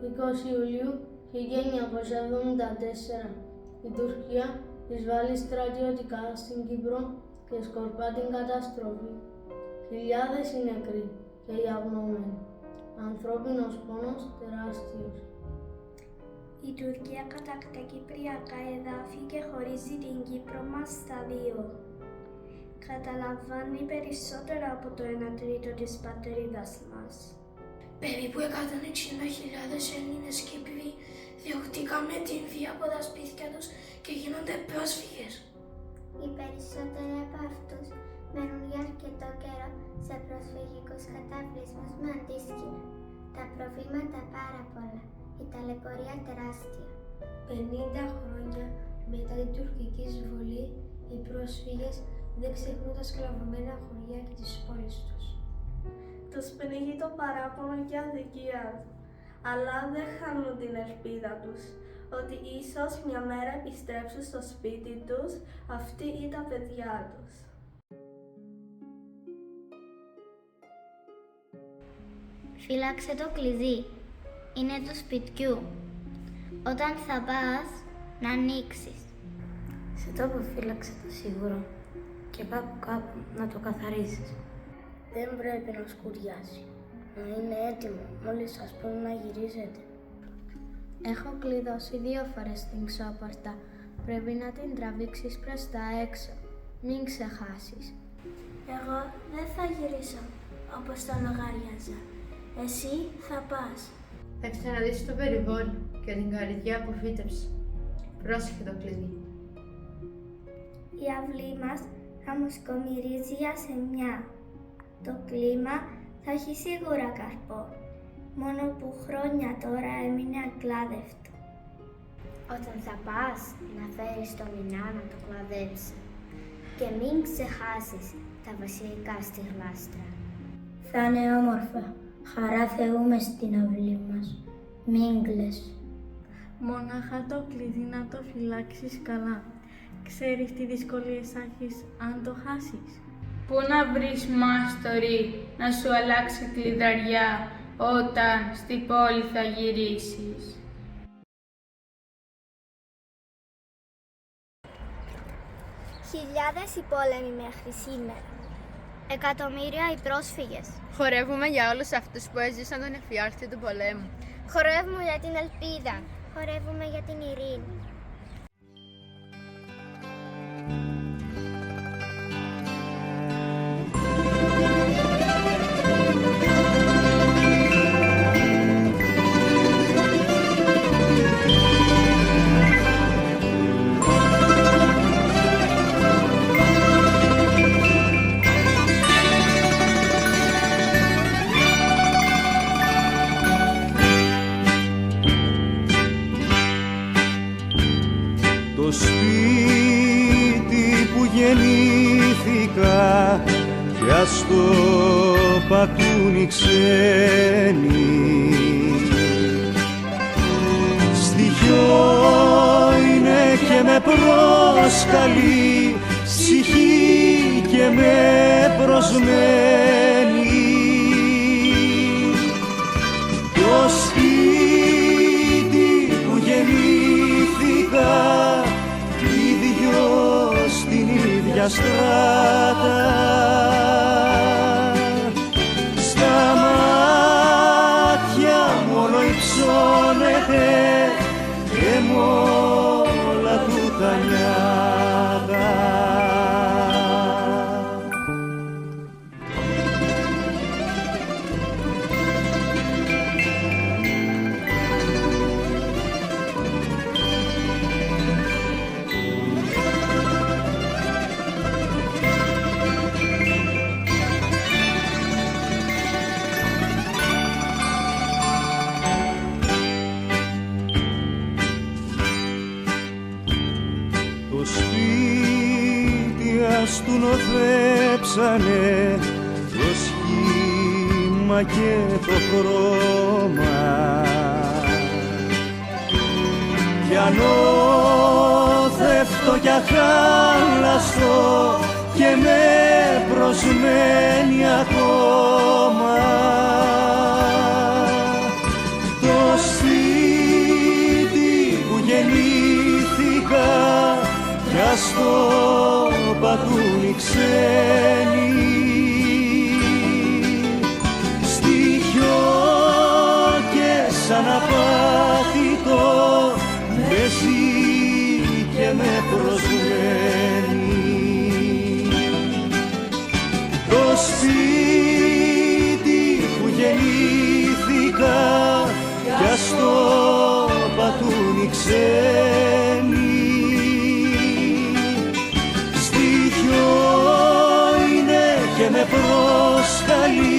20 Ιουλίου 1974 η Τουρκία εισβάλλει στρατιωτικά στην Κύπρο και σκορπά την καταστροφή. Χιλιάδες οι νεκροί και οι αγνοούμενοι. Ανθρώπινος πόνος τεράστιος. Η Τουρκία κατακτά κυπριακά εδάφη και χωρίζει την Κύπρο μας στα δύο. Καταλαμβάνει περισσότερο από το 1/3 της πατρίδας μας. Περίπου 160.000 Έλληνες Κύπροι διωχτήκαν με την βία από τα σπίτια τους και γίνονται πρόσφυγες. Οι περισσότεροι από αυτούς μένουν για αρκετό καιρό σε προσφυγικούς καταβλισμούς με αντίσκηνα. Τα προβλήματα πάρα πολλά, η ταλαιπωρία τεράστια. 50 χρόνια μετά την τουρκική εισβολή, οι πρόσφυγες δεν ξεχνούν τα σκλαβωμένα χωριά και τις πόλεις τους. Τους πνίγει το παράπονο και αδικία, αλλά δεν χάνουν την ελπίδα τους ότι ίσως μια μέρα επιστρέψουν στο σπίτι τους αυτοί ή τα παιδιά τους. Φύλαξε το κλειδί. Είναι του σπιτιού. Όταν θα πας, να ανοίξεις. Σε τόπο φύλαξε το σίγουρο και κάπου να το καθαρίσεις. Δεν πρέπει να σκουριάσει. Να είναι έτοιμο μόλις σας πούνε να γυρίσετε. Έχω κλειδώσει 2 φορές την ξόπορτα. Πρέπει να την τραβήξεις προς τα έξω. Μην ξεχάσεις. Εγώ δεν θα γυρίσω όπως το λογάριαζα. Εσύ θα πας. Θα ξαναδείς το περιβόλι και την καρδιά που φύτεψε. Πρόσεχε το κλειδί. Η αυλή μας θα μου σκομυρίζει για σεμιά. Το κλίμα θα έχει σίγουρα καρπό, μόνο που χρόνια τώρα έμεινε ακλάδευτο. Όταν θα πας, να φέρεις το μηνά να το κλαδέψει. Και μην ξεχάσεις τα βασιλικά στη γλάστρα. Θα είναι όμορφα. Χαρά Θεού μες στην αυλή μας. Μην κλαις. Μονάχα το κλειδί να το φυλάξεις καλά. Ξέρεις τι δυσκολίες θα έχεις αν το χάσεις. Πού να βρεις μάστορη να σου αλλάξει κλειδαριά όταν στην πόλη θα γυρίσεις. Χιλιάδες οι πόλεμοι μέχρι σήμερα. Εκατομμύρια οι πρόσφυγες. Χορεύουμε για όλους αυτούς που έζησαν τον εφιάλτη του πολέμου. Χορεύουμε για την ελπίδα. Χορεύουμε για την ειρήνη. Το σπίτι που γεννήθηκα κι ας το πατούν οι ξένοι, στοιχειό είναι και με προσκαλεί, ψυχή και με προσμένει. Το σπίτι που γεννήθηκα στην ίδια στράτα, στα μάτια μου όλο υψώνεται και μ' όλα του τα νιάτα. Το σπίτι ας του νοθέψανε το σχήμα και το χρώμα, κι ανώθευτο κι αχάλαστο και με προσμένει ακόμα. Το ξένη. Στοιχειό και σαν απάτητο με ζει και με προσμένει. Το σπίτι που γεννήθηκα κι ας το πατούν οι ξένοι, στοιχειό είναι και με προσκαλεί